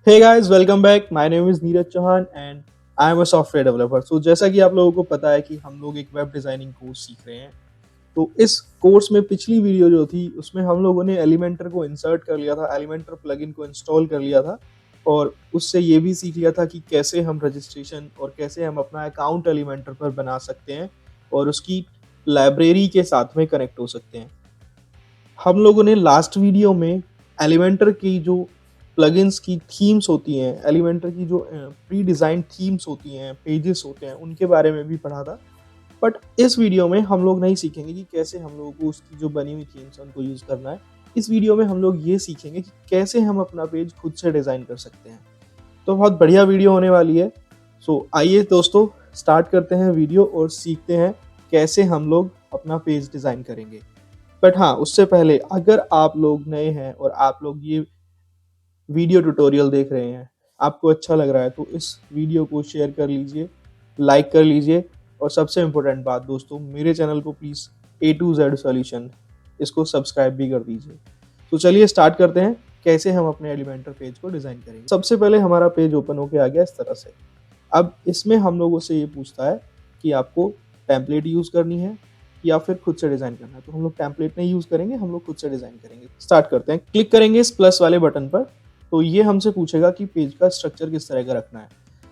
Hey guys, welcome back. My name is Neeraj Chauhan and I am a software developer. So जैसा कि आप लोगों को पता है कि हम लोग एक वेब डिज़ाइनिंग कोर्स सीख रहे हैं। तो इस कोर्स में पिछली वीडियो जो थी उसमें हम लोगों ने एलिमेंटर को इंसर्ट कर लिया था, एलिमेंटर प्लगइन को इंस्टॉल कर लिया था और उससे ये भी सीख लिया था कि कैसे हम रजिस्ट्रेशन और कैसे हम अपना अकाउंट एलिमेंटर पर बना सकते हैं और उसकी लाइब्रेरी के साथ में कनेक्ट हो सकते हैं। हम लोगों ने लास्ट वीडियो में एलिमेंटर की जो प्लगइन्स की थीम्स होती हैं, एलिमेंटर की जो प्री डिज़ाइन थीम्स होती हैं, पेजेस होते हैं, उनके बारे में भी पढ़ा था। बट इस वीडियो में हम लोग नहीं सीखेंगे कि कैसे हम लोगों को उसकी जो बनी हुई थीम्स हैं उनको यूज़ करना है। इस वीडियो में हम लोग ये सीखेंगे कि कैसे हम अपना पेज खुद से डिज़ाइन कर सकते हैं। तो बहुत बढ़िया वीडियो होने वाली है। सो आइए दोस्तों, स्टार्ट करते हैं वीडियो और सीखते हैं कैसे हम लोग अपना पेज डिज़ाइन करेंगे। बट हाँ, उससे पहले अगर आप लोग नए हैं और आप लोग ये वीडियो ट्यूटोरियल देख रहे हैं, आपको अच्छा लग रहा है तो इस वीडियो को शेयर कर लीजिए, लाइक कर लीजिए और सबसे इम्पोर्टेंट बात दोस्तों, मेरे चैनल को please A to Z solution इसको सब्सक्राइब भी कर दीजिए। तो चलिए स्टार्ट करते हैं कैसे हम अपने एलिमेंटर पेज को डिज़ाइन करेंगे। सबसे पहले हमारा पेज ओपन होके आ गया इस तरह से। अब इसमें हम लोगों से ये पूछता है कि आपको टेम्पलेट यूज़ करनी है या फिर खुद से डिज़ाइन करना है। तो हम लोग टेम्पलेट नहीं यूज़ करेंगे, हम लोग खुद से डिज़ाइन करेंगे। स्टार्ट करते हैं। क्लिक करेंगे इस प्लस वाले बटन पर, तो ये हमसे पूछेगा कि पेज का स्ट्रक्चर किस तरह का रखना है।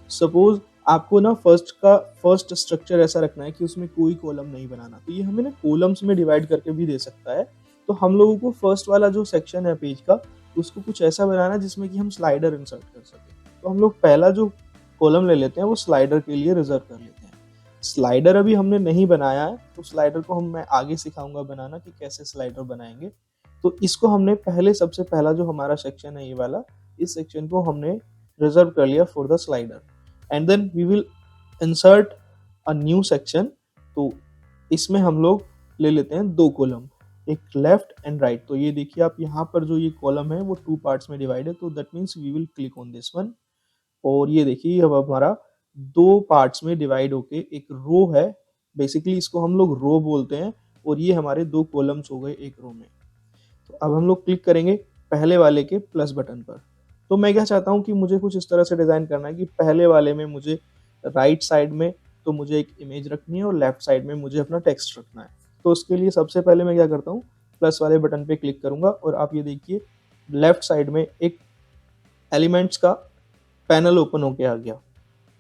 सपोज़ आपको ना फर्स्ट स्ट्रक्चर ऐसा रखना है कि उसमें कोई कॉलम नहीं बनाना। तो ये हमें ना कॉलम्स में डिवाइड करके भी दे सकता है। तो हम लोगों को फर्स्ट वाला जो सेक्शन है पेज का, उसको कुछ ऐसा बनाना है जिसमें कि हम स्लाइडर इंसर्ट कर सकें। तो हम लोग पहला जो कॉलम ले लेते हैं वो स्लाइडर के लिए रिजर्व कर लेते हैं। स्लाइडर अभी हमने नहीं बनाया है, तो स्लाइडर को मैं आगे सिखाऊंगा बनाना कि कैसे स्लाइडर बनाएंगे। तो इसको हमने पहले सबसे पहला जो हमारा सेक्शन है ये वाला, इस सेक्शन को हमने रिजर्व कर लिया for the slider and then we will insert a new section. तो इसमें हम लोग ले लेते हैं दो कॉलम, एक लेफ्ट एंड राइट। तो ये देखिए आप यहाँ पर जो ये कॉलम है वो टू पार्ट्स में डिवाइड है, तो that means we will click on this one. और ये देखिए अब हमारा दो पार्ट्स में डिवाइड होके एक रो है, बेसिकली इसको हम लोग रो बोलते हैं और ये हमारे दो कॉलम्स हो गए एक रो में। तो अब हम लोग क्लिक करेंगे पहले वाले के प्लस बटन पर। तो मैं क्या चाहता हूँ कि मुझे कुछ इस तरह से डिज़ाइन करना है कि पहले वाले में मुझे राइट साइड में तो मुझे एक इमेज रखनी है और लेफ्ट साइड में मुझे अपना टेक्स्ट रखना है। तो उसके लिए सबसे पहले मैं क्या करता हूँ, प्लस वाले बटन पे क्लिक करूँगा और आप ये देखिए लेफ्ट साइड में एक एलिमेंट्स का पैनल ओपन होके आ गया।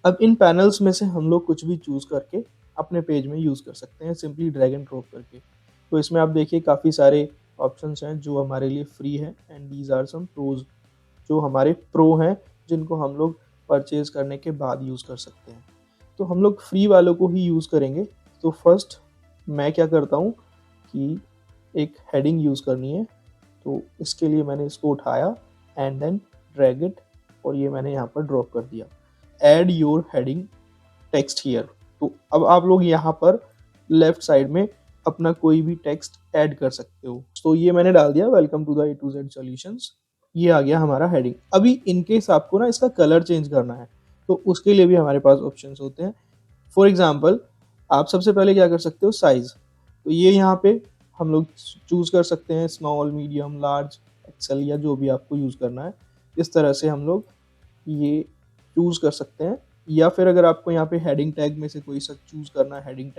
अब इन पैनल्स में से हम लोग कुछ भी चूज़ करके अपने पेज में यूज़ कर सकते हैं, सिंपली ड्रैग एंड ड्रॉप करके। तो इसमें आप देखिए काफ़ी सारे ऑप्शंस हैं जो हमारे लिए फ्री हैं and these are some pros, जो हमारे प्रो हैं जिनको हम लोग परचेज करने के बाद यूज़ कर सकते हैं। तो हम लोग फ्री वालों को ही यूज़ करेंगे। तो फर्स्ट मैं क्या करता हूँ कि एक हेडिंग यूज़ करनी है, तो इसके लिए मैंने इसको उठाया एंड देन ड्रैग इट और ये मैंने यहाँ पर ड्रॉप कर दिया। Add your heading text here. तो अब आप लोग यहाँ पर लेफ्ट साइड में अपना कोई भी टेक्स्ट ऐड कर सकते हो। तो ये मैंने डाल दिया, welcome to the A to Z solutions. ये आ गया हमारा हेडिंग। अभी इन केस आपको ना इसका कलर चेंज करना है तो उसके लिए भी हमारे पास ऑप्शंस होते हैं। फॉर एग्जांपल आप सबसे पहले क्या कर सकते हो, साइज। तो ये यहाँ पे हम लोग चूज कर सकते हैं, स्मॉल, मीडियम, लार्ज, एक्सेल या जो भी आपको यूज करना है। इस तरह से हम लोग ये चूज कर सकते हैं। या फिर अगर आपको यहाँ पे हेडिंग टैग में से कोई सा चूज करना है, हेडिंग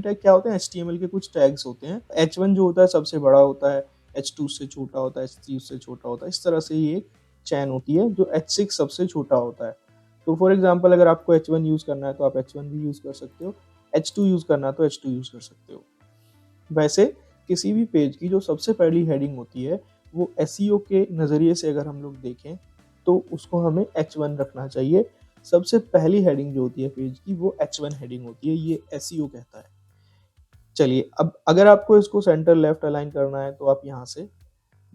टैग क्या होते हैं, HTML के कुछ टैग्स होते हैं। H1 जो होता है सबसे बड़ा होता है, H2 उससे छोटा होता है, H3 उससे छोटा होता है। इस तरह से ये चैन होती है जो H6 सबसे छोटा होता है। तो फॉर एग्जांपल अगर आपको H1 यूज़ करना है तो आप H1 भी यूज़ कर सकते हो, H2 यूज़ करना है तो H2 यूज़ कर सकते हो। वैसे किसी भी पेज की जो सबसे पहली हेडिंग होती है वो SEO के नज़रिए से अगर हम लोग देखें तो उसको हमें H1 रखना चाहिए। सबसे पहली हेडिंग जो होती है पेज की वो H1 हेडिंग होती है, ये SEO कहता है। चलिए अब अगर आपको इसको सेंटर लेफ्ट अलाइन करना है तो आप यहाँ से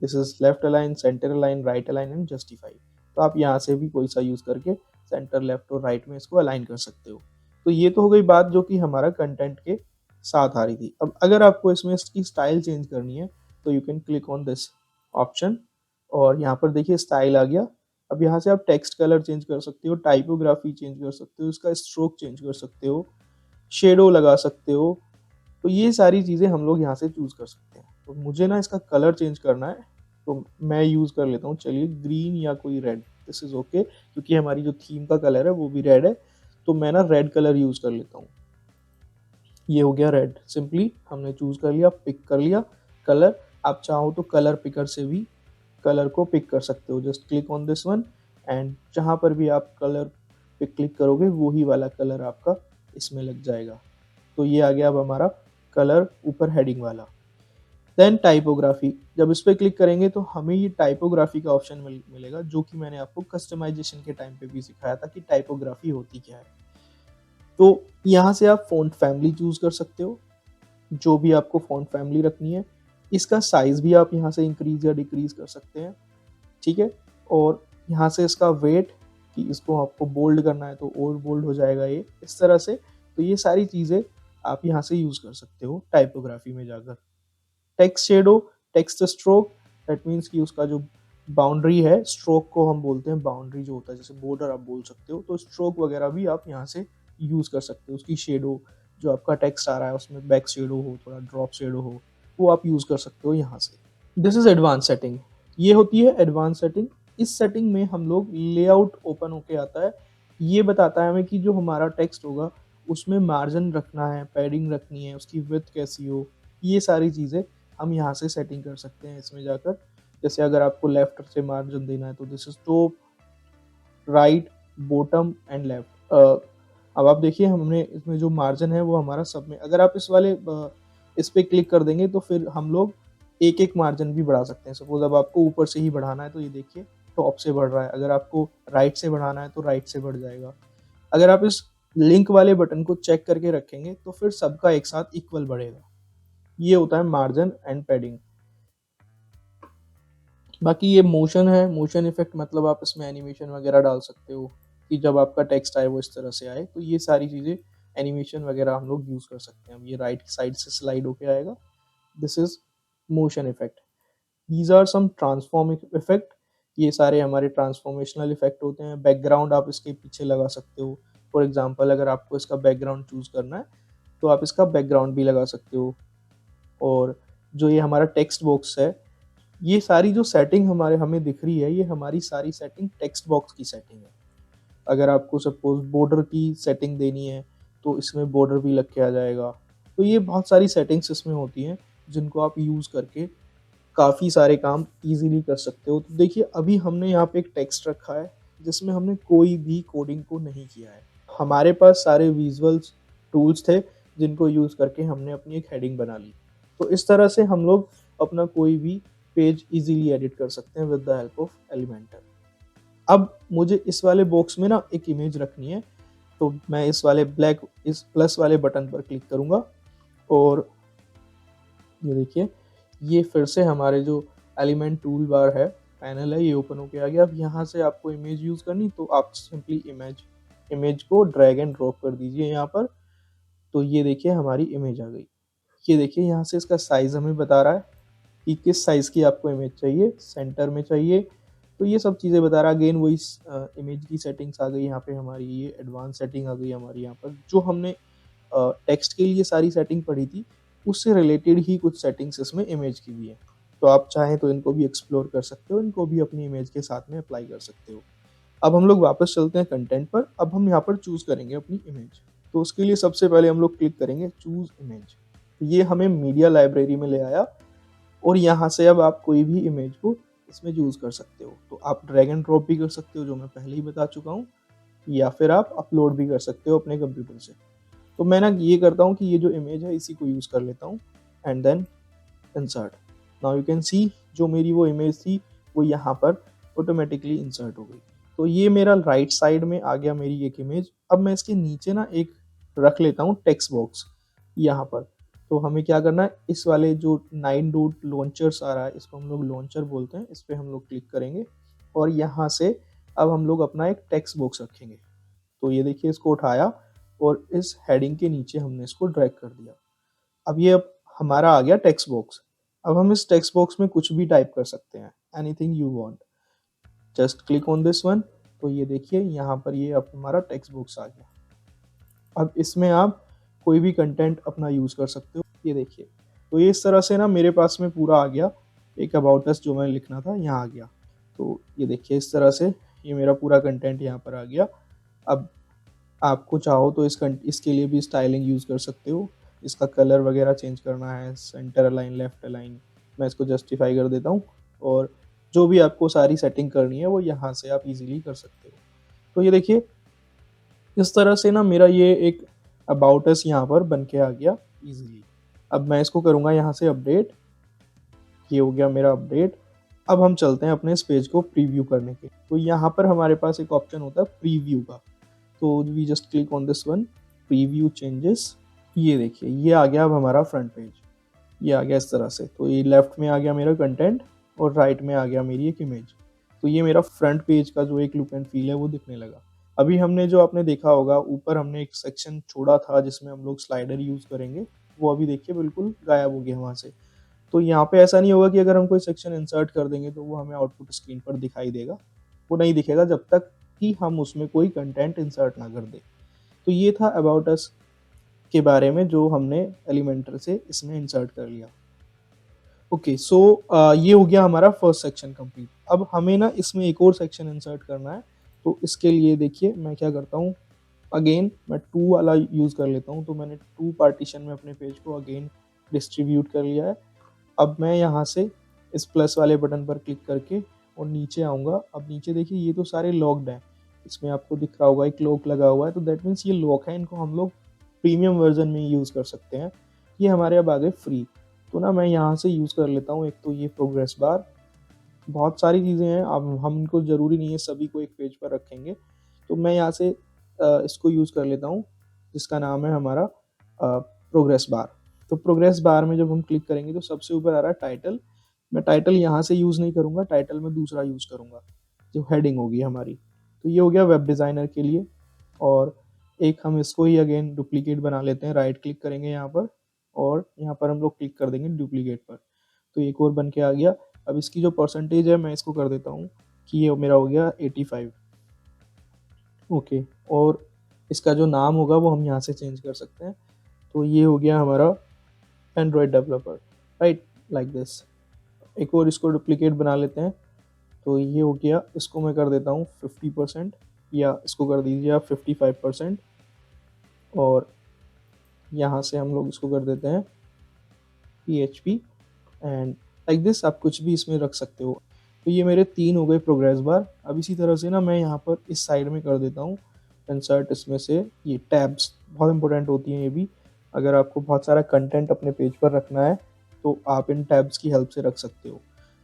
this is left align, centre align, right align and justify. तो आप यहाँ से भी कोई सा यूज़ करके सेंटर, लेफ्ट और राइट में इसको अलाइन कर सकते हो। तो ये तो हो गई बात जो कि हमारा कंटेंट के साथ आ रही थी। अब अगर आपको इसमें इसकी स्टाइल चेंज करनी है तो you can click on this option और यहाँ पर देखिए स्टाइल आ गया। अब यहाँ से आप टेक्स्ट कलर चेंज कर सकते हो, टाइपोग्राफी चेंज कर सकते हो, इसका स्ट्रोक चेंज कर सकते हो, शेडो लगा सकते हो। तो ये सारी चीज़ें हम लोग यहाँ से चूज़ कर सकते हैं। तो मुझे ना इसका कलर चेंज करना है तो मैं यूज़ कर लेता हूँ, चलिए ग्रीन या कोई रेड। दिस इज़ ओके, क्योंकि हमारी जो थीम का कलर है वो भी रेड है, तो मैं ना रेड कलर यूज़ कर लेता हूँ। ये हो गया रेड, सिंपली हमने चूज़ कर लिया, पिक कर लिया कलर। आप चाहो तो कलर पिकर से भी कलर को पिक कर सकते हो। Just click on this one and जहाँ पर भी आप कलर पे क्लिक करोगे वही वाला कलर आपका इसमें लग जाएगा। तो ये आ गया अब हमारा कलर ऊपर हेडिंग वाला। देन टाइपोग्राफी, जब इस पे क्लिक करेंगे तो हमें ये टाइपोग्राफी का ऑप्शन मिलेगा, जो कि मैंने आपको कस्टमाइजेशन के टाइम पे भी सिखाया था कि टाइपोग्राफी होती क्या है। तो यहाँ से आप फ़ॉन्ट फैमिली चूज़ कर सकते हो, जो भी आपको फ़ॉन्ट फैमिली रखनी है। इसका साइज़ भी आप यहाँ से इंक्रीज़ या डिक्रीज़ कर सकते हैं, ठीक है? और यहाँ से इसका वेट, कि इसको आपको बोल्ड करना है तो और बोल्ड हो जाएगा ये, इस तरह से। तो ये सारी चीज़ें आप यहाँ से यूज़ कर सकते हो टाइपोग्राफी में जाकर। Text shadow, text stroke, that means कि उसका जो बाउंड्री है, स्ट्रोक को हम बोलते हैं बाउंड्री जो होता है, जैसे बॉर्डर आप बोल सकते हो, तो स्ट्रोक वगैरह भी आप यहाँ से यूज़ कर सकते हो। उसकी शेडो, जो आपका टेक्स्ट आ रहा है उसमें बैक शेडो हो, थोड़ा ड्रॉप शेडो हो, वो आप यूज़ कर सकते हो यहाँ से। दिस इज़ एडवांस सेटिंग, ये होती है एडवांस सेटिंग। इस सेटिंग में हम लोग लेआउट ओपन होके आता है, ये बताता है हमें कि जो हमारा टेक्स्ट होगा उसमें मार्जिन रखना है, पैडिंग रखनी है, उसकी विड्थ कैसी हो, ये सारी चीज़ें हम यहाँ से सेटिंग कर सकते हैं इसमें जाकर। जैसे अगर आपको लेफ्ट से मार्जिन देना है तो this is top, right, bottom and left. अब आप देखिए हमने इसमें जो मार्जिन है वो हमारा सब में, अगर आप इस पे क्लिक कर देंगे तो फिर हम लोग एक एक मार्जिन भी बढ़ा सकते हैं। सपोज अब आपको ऊपर से ही बढ़ाना है तो ये देखिए टॉप से बढ़ रहा है, अगर आपको राइट से बढ़ाना है तो राइट से बढ़ जाएगा। अगर आप इस लिंक वाले बटन को चेक करके रखेंगे तो फिर सबका एक साथ इक्वल बढ़ेगा। ये होता है मार्जिन एंड पैडिंग। बाकी ये मोशन है, मोशन इफेक्ट मतलब आप इसमें एनिमेशन वगैरह डाल सकते हो कि जब आपका टेक्स्ट आए वो इस तरह से आए, तो ये सारी चीज़ें एनिमेशन वगैरह हम लोग यूज़ कर सकते हैं। अब ये राइट साइड से स्लाइड होके आएगा, this is motion effect. These are some transform effect, ये सारे हमारे ट्रांसफॉर्मेशनल इफेक्ट होते हैं। बैकग्राउंड आप इसके पीछे लगा सकते हो, फॉर एग्जाम्पल अगर आपको इसका बैकग्राउंड चूज करना है तो आप इसका बैकग्राउंड भी लगा सकते हो। और जो ये हमारा टेक्स्ट बॉक्स है, ये सारी जो सेटिंग हमारे हमें दिख रही है, ये हमारी सारी सेटिंग टेक्स्ट बॉक्स की सेटिंग है। अगर आपको सपोज बॉर्डर की सेटिंग देनी है तो इसमें बॉर्डर भी लग के आ जाएगा। तो ये बहुत सारी सेटिंग्स इसमें होती हैं जिनको आप यूज़ करके काफ़ी सारे काम ईजिली कर सकते हो। तो देखिए अभी हमने यहाँ पे एक टेक्स्ट रखा है जिसमें हमने कोई भी कोडिंग को नहीं किया है। हमारे पास सारे विजुअल्स टूल्स थे जिनको यूज़ करके हमने अपनी एक हेडिंग बना ली। तो इस तरह से हम लोग अपना कोई भी पेज इजीली एडिट कर सकते हैं with the help of Elementor. अब मुझे इस वाले बॉक्स में ना एक इमेज रखनी है, तो मैं इस प्लस वाले बटन पर क्लिक करूँगा और ये देखिए ये फिर से हमारे जो एलिमेंट टूल बार है, पैनल है, ये ओपन होके आ गया। अब यहाँ से आपको इमेज यूज़ करनी तो आप सिंपली इमेज को ड्रैग एंड ड्रॉप कर दीजिए यहाँ पर। तो ये देखिए हमारी इमेज आ गई। ये देखिए यहाँ से इसका साइज़ हमें बता रहा है कि किस साइज़ की आपको इमेज चाहिए, सेंटर में चाहिए, तो ये सब चीज़ें बता रहा है। अगेन वही इमेज की सेटिंग्स आ गई यहाँ पे हमारी, ये एडवांस सेटिंग आ गई हमारी यहाँ पर। जो हमने टेक्स्ट के लिए सारी सेटिंग पढ़ी थी उससे रिलेटेड ही कुछ सेटिंग्स इसमें इमेज की भी है। तो आप चाहें तो इनको भी एक्सप्लोर कर सकते हो, इनको भी अपनी इमेज के साथ में अप्लाई कर सकते हो। अब हम लोग वापस चलते हैं कंटेंट पर। अब हम यहाँ पर चूज़ करेंगे अपनी इमेज। तो उसके लिए सबसे पहले हम लोग क्लिक करेंगे चूज़ इमेज। ये हमें मीडिया लाइब्रेरी में ले आया और यहाँ से अब आप कोई भी इमेज को इसमें चूज़ कर सकते हो। तो आप ड्रैग एंड ड्रॉप भी कर सकते हो, जो मैं पहले ही बता चुका हूँ, या फिर आप अपलोड भी कर सकते हो अपने कंप्यूटर से। तो मैं ना ये करता हूँ कि ये जो इमेज है इसी को यूज़ कर लेता हूँ and then insert. Now you can see जो मेरी वो इमेज थी वो यहाँ पर ऑटोमेटिकली इंसर्ट हो गई। तो ये मेरा राइट साइड में आ गया मेरी एक इमेज। अब मैं इसके नीचे ना एक रख लेता हूँ टेक्स्ट बॉक्स यहाँ पर। तो हमें क्या करना है, इस वाले जो 9 डॉट लॉन्चर्स आ रहा है, इसको हम लोग लॉन्चर बोलते हैं, इस पर हम लोग क्लिक करेंगे और यहाँ से अब हम लोग अपना एक टेक्स्ट बॉक्स रखेंगे। तो ये देखिए इसको उठाया और इस हेडिंग के नीचे हमने इसको ड्रैग कर दिया। अब हमारा आ गया टेक्स्ट बॉक्स। अब हम इस टेक्स्ट बॉक्स में कुछ भी टाइप कर सकते हैं, anything you want, just click on this one. तो ये देखिए यहाँ पर ये अब हमारा टेक्स्ट बॉक्स आ गया। अब इसमें आप कोई भी कंटेंट अपना यूज़ कर सकते हो। ये देखिए, तो ये इस तरह से ना मेरे पास में पूरा आ गया, एक अबाउट अस जो मैं लिखना था यहाँ आ गया। तो ये देखिए इस तरह से ये मेरा पूरा कंटेंट यहाँ पर आ गया। अब आपको चाहो तो इसके लिए भी स्टाइलिंग यूज़ कर सकते हो। इसका कलर वगैरह चेंज करना है, सेंटर अलाइन, लेफ्ट अलाइन, मैं इसको जस्टिफाई कर देता हूँ और जो भी आपको सारी सेटिंग करनी है वो यहाँ से आप इजीली कर सकते हो। तो ये देखिए, इस तरह से ना मेरा ये एक अबाउट अस यहाँ पर बन के आ गया इजीली। अब मैं इसको करूँगा यहाँ से अपडेट। ये हो गया मेरा अपडेट। अब हम चलते हैं अपने इस पेज को प्रीव्यू करने के। तो यहाँ पर हमारे पास एक ऑप्शन होता है प्रीव्यू का। तो we just click on this one, preview changes. ये देखिए, ये आ गया अब हमारा फ्रंट पेज। ये आ गया इस तरह से। तो ये लेफ्ट में आ गया मेरा कंटेंट और राइट में आ गया मेरी एक इमेज। तो ये मेरा फ्रंट पेज का जो एक लुक एंड फील है वो दिखने लगा। अभी हमने जो आपने देखा होगा ऊपर हमने एक सेक्शन छोड़ा था जिसमें हम लोग स्लाइडर यूज़ करेंगे, वो अभी देखिए बिल्कुल गायब हो गया वहाँ से। तो यहाँ पे ऐसा नहीं होगा कि अगर हम कोई सेक्शन इंसर्ट कर देंगे तो वो हमें आउटपुट स्क्रीन पर दिखाई देगा। वो नहीं दिखेगा जब तक कि हम उसमें कोई कंटेंट इंसर्ट ना कर दे। तो ये था अबाउट अस के बारे में जो हमने एलिमेंटर से इसमें इंसर्ट कर लिया। ओके, सो ये हो गया हमारा फर्स्ट सेक्शन कंप्लीट। अब हमें ना इसमें एक और सेक्शन इंसर्ट करना है। तो इसके लिए देखिए मैं क्या करता हूँ, अगेन मैं 2 वाला यूज़ कर लेता हूँ। तो मैंने 2 पार्टीशन में अपने पेज को अगेन डिस्ट्रीब्यूट कर लिया है। अब मैं यहाँ से इस प्लस वाले बटन पर क्लिक करके और नीचे आऊँगा। अब नीचे देखिए ये तो सारे लॉक्ड हैं। इसमें आपको दिख रहा होगा एक लॉक लगा हुआ है, तो दैट मीन्स ये लॉक है, इनको हम लोग प्रीमियम वर्जन में यूज़ कर सकते हैं। ये हमारे अब आ गए फ्री। तो ना मैं यहाँ से यूज़ कर लेता हूँ। एक तो ये प्रोग्रेस बार, बहुत सारी चीज़ें हैं, अब हम इनको ज़रूरी नहीं है सभी को एक पेज पर रखेंगे। तो मैं यहाँ से इसको यूज़ कर लेता हूँ जिसका नाम है हमारा प्रोग्रेस बार। तो प्रोग्रेस बार में जब हम क्लिक करेंगे तो सबसे ऊपर आ रहा है टाइटल। मैं टाइटल यहाँ से यूज़ नहीं करूँगा, टाइटल में दूसरा यूज़ करूँगा जो हेडिंग होगी हमारी। तो ये हो गया वेब डिज़ाइनर के लिए। और एक हम इसको ही अगेन डुप्लीकेट बना लेते हैं। राइट क्लिक करेंगे यहाँ पर और यहाँ पर हम लोग क्लिक कर देंगे डुप्लीकेट पर। तो एक और बन के आ गया। अब इसकी जो परसेंटेज है मैं इसको कर देता हूँ कि ये मेरा हो गया 85। ओके, और इसका जो नाम होगा वो हम यहाँ से चेंज कर सकते हैं। तो ये हो गया हमारा Android developer, right, like this. एक और इसको डुप्लीकेट बना लेते हैं। तो ये हो गया, इसको मैं कर देता हूँ 50% या इसको कर दीजिए आप 55%। और यहाँ से हम लोग इसको कर देते हैं PHP एंड लाइक दिस। आप कुछ भी इसमें रख सकते हो। तो ये मेरे 3 हो गए प्रोग्रेस बार। अब इसी तरह से ना मैं यहाँ पर इस साइड में कर देता हूँ इंसर्ट। इसमें से ये टैब्स बहुत इंपॉर्टेंट होती हैं ये भी। अगर आपको बहुत सारा कंटेंट अपने पेज पर रखना है तो आप इन टैब्स की हेल्प से रख सकते हो।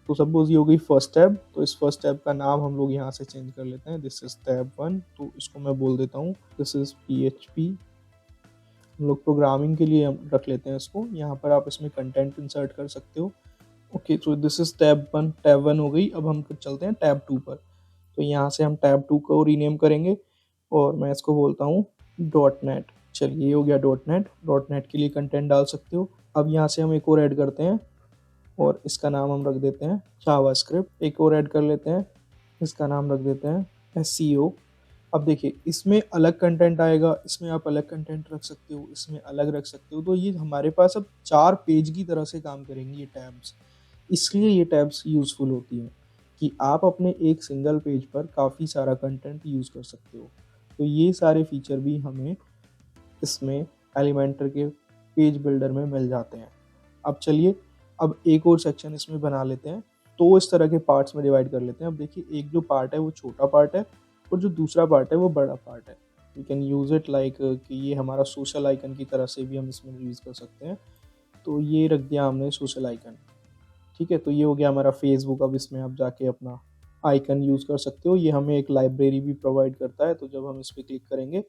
तो सपोज ये हो गई फर्स्ट टैब। तो इस फर्स्ट टैब का नाम हम लोग यहाँ से चेंज कर लेते हैं, दिस इज टैब 1। तो इसको मैं बोल देता हूँ दिस इज PHP। हम लोग प्रोग्रामिंग के लिए हम रख लेते हैं इसको। यहाँ पर आप इसमें कंटेंट इंसर्ट कर सकते हो। Okay, so this is tab 1। Tab 1 हो गई। अब हम चलते हैं टैब 2 पर। तो यहाँ से हम टैब 2 को रीनेम करेंगे और मैं इसको बोलता हूँ डॉट नेट। चलिए, ये हो गया डॉट नेट। डॉट नेट के लिए कंटेंट डाल सकते हो। अब यहाँ से हम एक और ऐड करते हैं और इसका नाम हम रख देते हैं जावास्क्रिप्ट। एक और ऐड कर लेते हैं, इसका नाम रख देते हैं SEO। अब देखिए, इसमें अलग कंटेंट आएगा, इसमें आप अलग कंटेंट रख सकते हो, इसमें अलग रख सकते हो। तो ये हमारे पास अब 4 पेज की तरह से काम करेंगी ये टैब्स। इसलिए ये टैब्स यूज़फुल होती हैं कि आप अपने एक सिंगल पेज पर काफ़ी सारा कंटेंट यूज़ कर सकते हो। तो ये सारे फीचर भी हमें इसमें एलिमेंटर के पेज बिल्डर में मिल जाते हैं। अब चलिए, अब एक और सेक्शन इसमें बना लेते हैं। तो इस तरह के पार्ट्स में डिवाइड कर लेते हैं। अब देखिए, एक जो पार्ट है वो छोटा पार्ट है और जो दूसरा पार्ट है वो बड़ा पार्ट है। We can use it like कि ये हमारा सोशल आइकन की तरह से भी हम इसमें यूज़ कर सकते हैं। तो ये रख दिया हमने सोशल आइकन, ठीक है। तो ये हो गया हमारा फेसबुक। अब इसमें आप जाके अपना आइकन यूज़ कर सकते हो। ये हमें एक लाइब्रेरी भी प्रोवाइड करता है। तो जब हम इस पर क्लिक करेंगे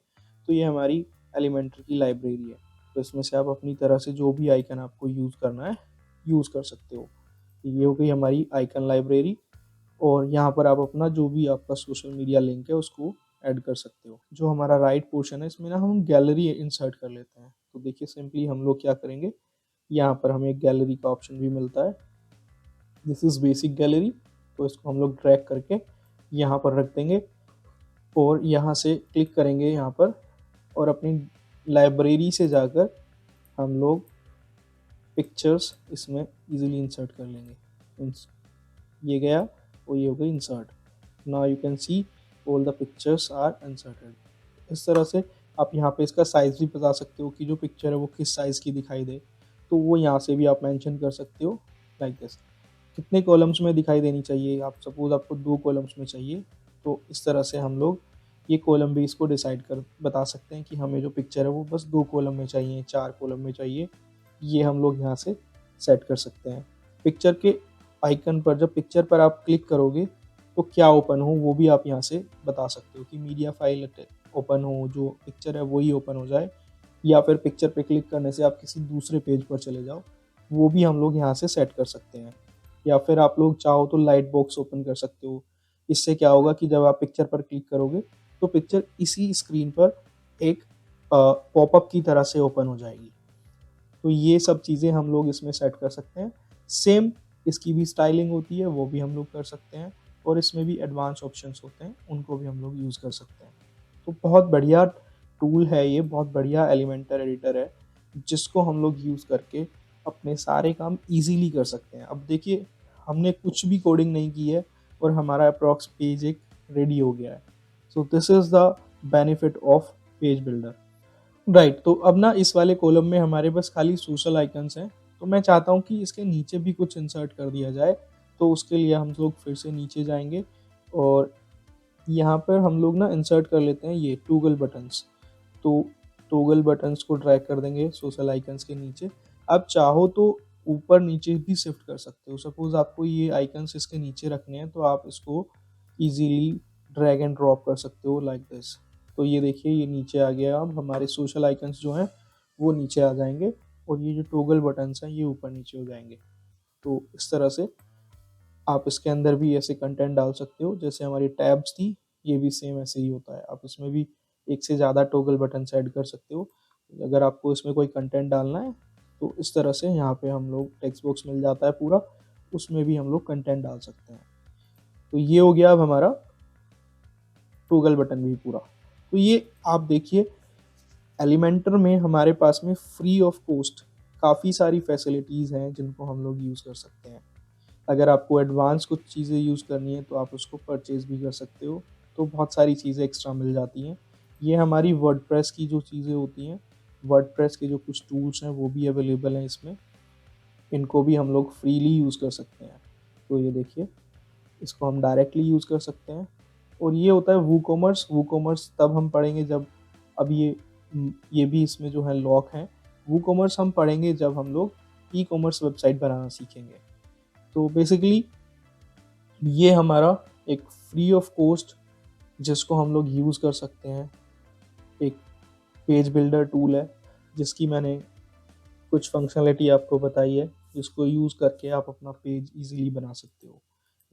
तो ये हमारी एलिमेंटर की लाइब्रेरी है। तो इसमें से आप अपनी तरह से जो भी आइकन आपको यूज़ करना है यूज़ कर सकते हो। ये हो गई हमारी आइकन लाइब्रेरी। और यहाँ पर आप अपना जो भी आपका सोशल मीडिया लिंक है उसको ऐड कर सकते हो। जो हमारा राइट पोर्शन है इसमें ना हम गैलरी इंसर्ट कर लेते हैं। तो देखिए, सिंपली हम लोग क्या करेंगे, यहाँ पर हमें गैलरी का ऑप्शन भी मिलता है, दिस इज़ बेसिक गैलरी। तो इसको हम लोग ड्रैग करके यहाँ पर रख देंगे और यहाँ से क्लिक करेंगे यहाँ पर और अपनी लाइब्रेरी से जाकर हम लोग पिक्चर्स इसमें इजीली इंसर्ट कर लेंगे। ये गया और ये हो गई insert. Now you can see all the pictures are inserted. इस तरह से आप यहाँ पे इसका साइज़ भी बता सकते हो कि जो पिक्चर है वो किस साइज़ की दिखाई दे, तो वो यहाँ से भी आप मेंशन कर सकते हो लाइक दिस। कितने कॉलम्स में दिखाई देनी चाहिए, आप सपोज़ आपको 2 कॉलम्स में चाहिए, तो इस तरह से हम लोग ये कॉलम भी इसको डिसाइड कर बता सकते हैं कि हमें जो पिक्चर है वो बस 2 कॉलम में चाहिए, 4 कॉलम में चाहिए, ये हम लोग यहाँ से सेट कर सकते हैं। पिक्चर के आइकन पर जब पिक्चर पर आप क्लिक करोगे, तो क्या ओपन हो वो भी आप यहाँ से बता सकते हो कि मीडिया फाइल ओपन हो, जो पिक्चर है वही ओपन हो जाए, या फिर पिक्चर पे क्लिक करने से आप किसी दूसरे पेज पर चले जाओ, वो भी हम लोग यहाँ से सेट कर सकते हैं। या फिर आप लोग चाहो तो लाइट बॉक्स ओपन कर सकते हो। इससे क्या होगा कि जब आप पिक्चर पर क्लिक करोगे, तो पिक्चर इसी स्क्रीन पर एक पॉपअप की तरह से ओपन हो जाएगी। तो ये सब चीज़ें हम लोग इसमें सेट कर सकते हैं। सेम इसकी भी स्टाइलिंग होती है, वो भी हम लोग कर सकते हैं, और इसमें भी एडवांस ऑप्शंस होते हैं, उनको भी हम लोग यूज़ कर सकते हैं। तो बहुत बढ़िया टूल है ये, बहुत बढ़िया एलिमेंटर एडिटर है, जिसको हम लोग यूज़ करके अपने सारे काम ईज़िली कर सकते हैं। अब देखिए, हमने कुछ भी कोडिंग नहीं की है और हमारा अप्रॉक्स पेज एक रेडी हो गया है। So this is the benefit of page builder. Right, तो अब ना इस वाले कॉलम में हमारे पास खाली सोशल आइकन्स हैं, तो मैं चाहता हूँ कि इसके नीचे भी कुछ इंसर्ट कर दिया जाए। तो उसके लिए हम लोग फिर से नीचे जाएँगे और यहाँ पर हम लोग ना इंसर्ट कर लेते हैं ये टॉगल बटन्स। तो टॉगल बटन्स को ड्रैग कर देंगे सोशल आइकन्स के नीचे। आप चाहो तो ऊपर नीचे भी शिफ्ट कर सकते हो। सपोज़ आपको ये आइकन्स इसके नीचे रखने हैं, तो आप इसको ईज़िली ड्रैग एंड ड्रॉप कर सकते हो लाइक दिस। तो ये देखिए, ये नीचे आ गया। अब हमारे सोशल आइकन्स जो हैं वो नीचे आ जाएँगे, और ये जो टॉगल बटन्स हैं ये ऊपर नीचे हो जाएँगे। तो इस तरह से आप इसके अंदर भी ऐसे कंटेंट डाल सकते हो, जैसे हमारी टैब्स थी, ये भी सेम ऐसे ही होता है। आप इसमें भी एक से ज़्यादा टॉगल बटन्स ऐड कर सकते हो। अगर आपको इसमें कोई कंटेंट डालना है, तो इस तरह से यहाँ पे हम लोग टेक्स्ट बॉक्स मिल जाता है पूरा, उसमें भी हम लोग कंटेंट डाल सकते हैं। तो ये हो गया अब हमारा टॉगल बटन भी पूरा। तो ये आप देखिए, एलिमेंटर में हमारे पास में फ्री ऑफ कॉस्ट काफ़ी सारी फैसिलिटीज़ हैं जिनको हम लोग यूज़ कर सकते हैं। अगर आपको एडवांस कुछ चीज़ें यूज़ करनी है तो आप उसको परचेज़ भी कर सकते हो, तो बहुत सारी चीज़ें एक्स्ट्रा मिल जाती हैं। ये हमारी वर्डप्रेस की जो चीज़ें होती हैं, वर्डप्रेस के जो कुछ टूल्स हैं वो भी अवेलेबल हैं इसमें, इनको भी हम लोग फ्रीली यूज़ कर सकते हैं। तो ये देखिए, इसको हम डायरेक्टली यूज़ कर सकते हैं। और ये होता है वूकॉमर्स। वूकॉमर्स तब हम पढ़ेंगे जब, अब ये भी इसमें जो है लॉक हैं। वूकॉमर्स हम पढ़ेंगे जब हम लोग ई-कॉमर्स वेबसाइट बनाना सीखेंगे। तो बेसिकली ये हमारा एक फ्री ऑफ कॉस्ट, जिसको हम लोग यूज़ कर सकते हैं, एक पेज बिल्डर टूल है, जिसकी मैंने कुछ फंक्शनैलिटी आपको बताई है, जिसको यूज़ करके आप अपना पेज ईज़िली बना सकते हो।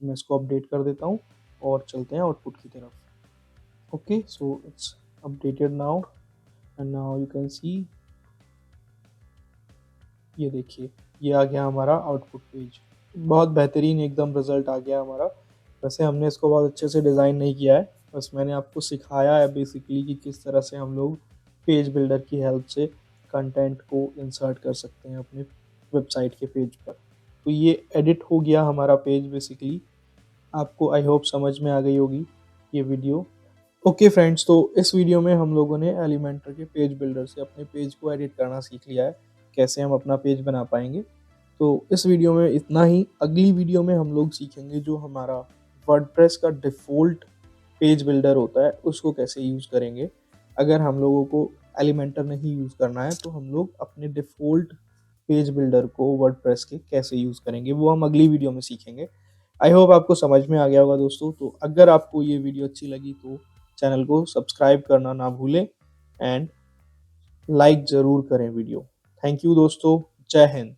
मैं इसको अपडेट कर देता हूँ और चलते हैं आउटपुट की तरफ। Okay, so it's updated now, and now you can सी, ये देखिए, ये आ गया हमारा आउटपुट पेज। बहुत बेहतरीन एकदम रिज़ल्ट आ गया हमारा। वैसे हमने इसको बहुत अच्छे से डिज़ाइन नहीं किया है, बस मैंने आपको सिखाया है बेसिकली कि किस तरह से हम लोग पेज बिल्डर की हेल्प से कंटेंट को इंसर्ट कर सकते हैं अपने वेबसाइट के पेज पर। तो ये एडिट हो गया हमारा पेज बेसिकली। आपको आई होप समझ में आ गई होगी ये वीडियो। ओके फ्रेंड्स, तो इस वीडियो में हम लोगों ने एलिमेंटर के पेज बिल्डर से अपने पेज को एडिट करना सीख लिया है, कैसे हम अपना पेज बना पाएंगे। तो इस वीडियो में इतना ही। अगली वीडियो में हम लोग सीखेंगे जो हमारा वर्डप्रेस का डिफ़ॉल्ट पेज बिल्डर होता है, उसको कैसे यूज़ करेंगे। अगर हम लोगों को एलिमेंटर नहीं यूज़ करना है, तो हम लोग अपने डिफ़ॉल्ट पेज बिल्डर को वर्डप्रेस के कैसे यूज़ करेंगे, वो हम अगली वीडियो में सीखेंगे। आई होप आपको समझ में आ गया होगा दोस्तों। तो अगर आपको ये वीडियो अच्छी लगी तो चैनल को सब्सक्राइब करना ना भूलें, एंड लाइक ज़रूर करें वीडियो। थैंक यू दोस्तों। जय हिंद।